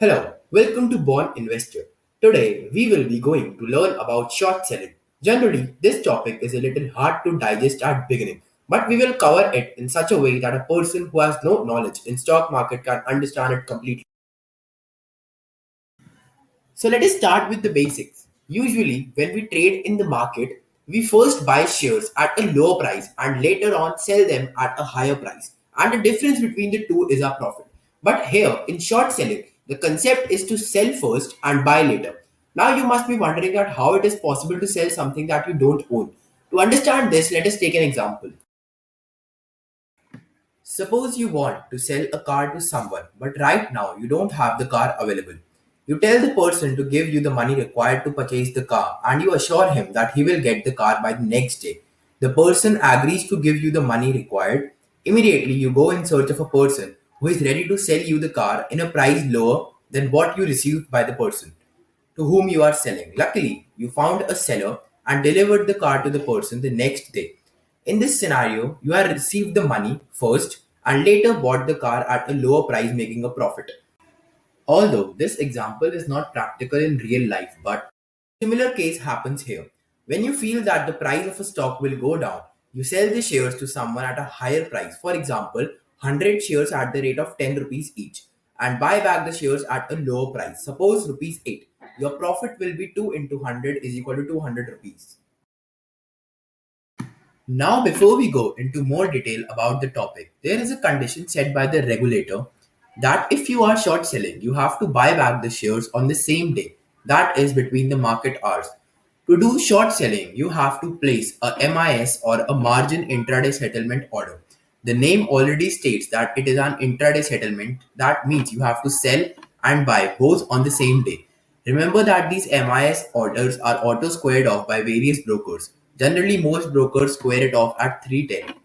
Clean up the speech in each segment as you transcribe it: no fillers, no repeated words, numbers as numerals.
Hello, welcome to Born Investor. Today we will be going to learn about short selling. Generally, this topic is a little hard to digest at beginning, but we will cover it in such a way that a person who has no knowledge in stock market can understand it completely. So let us start with the basics. Usually, when we trade in the market, we first buy shares at a lower price and later on sell them at a higher price. And the difference between the two is our profit. But here, in short selling, the concept is to sell first and buy later. Now you must be wondering that how it is possible to sell something that you don't own. To understand this, let us take an example. Suppose you want to sell a car to someone, but right now you don't have the car available. You tell the person to give you the money required to purchase the car and you assure him that he will get the car by the next day. The person agrees to give you the money required. Immediately, you go in search of a person who is ready to sell you the car in a price lower than what you received by the person to whom you are selling. Luckily, you found a seller and delivered the car to the person the next day. In this scenario, you have received the money first and later bought the car at a lower price, making a profit. Although this example is not practical in real life, but similar case happens here. When you feel that the price of a stock will go down, you sell the shares to someone at a higher price. For example, 100 shares at the rate of 10 rupees each and buy back the shares at a lower price. Suppose rupees 8. Your profit will be 2 into 100 is equal to 200 rupees. Now, before we go into more detail about the topic, there is a condition set by the regulator that if you are short selling, you have to buy back the shares on the same day, that is between the market hours. To do short selling, you have to place a MIS or a margin intraday settlement order. The name already states that it is an intraday settlement. That means you have to sell and buy both on the same day. Remember that these MIS orders are auto squared off by various brokers. Generally, most brokers square it off at 310.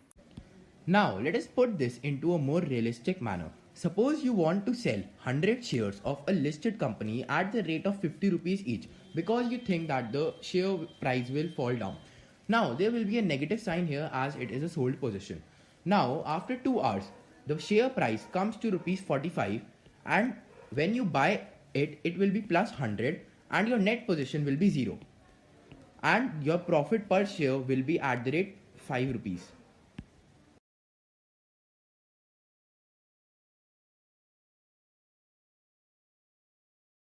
Now, let us put this into a more realistic manner. Suppose you want to sell 100 shares of a listed company at the rate of 50 rupees each because you think that the share price will fall down. Now, there will be a negative sign here as it is a sold position. Now, after 2 hours, the share price comes to rupees 45 and when you buy it, it will be plus 100 and your net position will be 0 and your profit per share will be at the rate 5 rupees.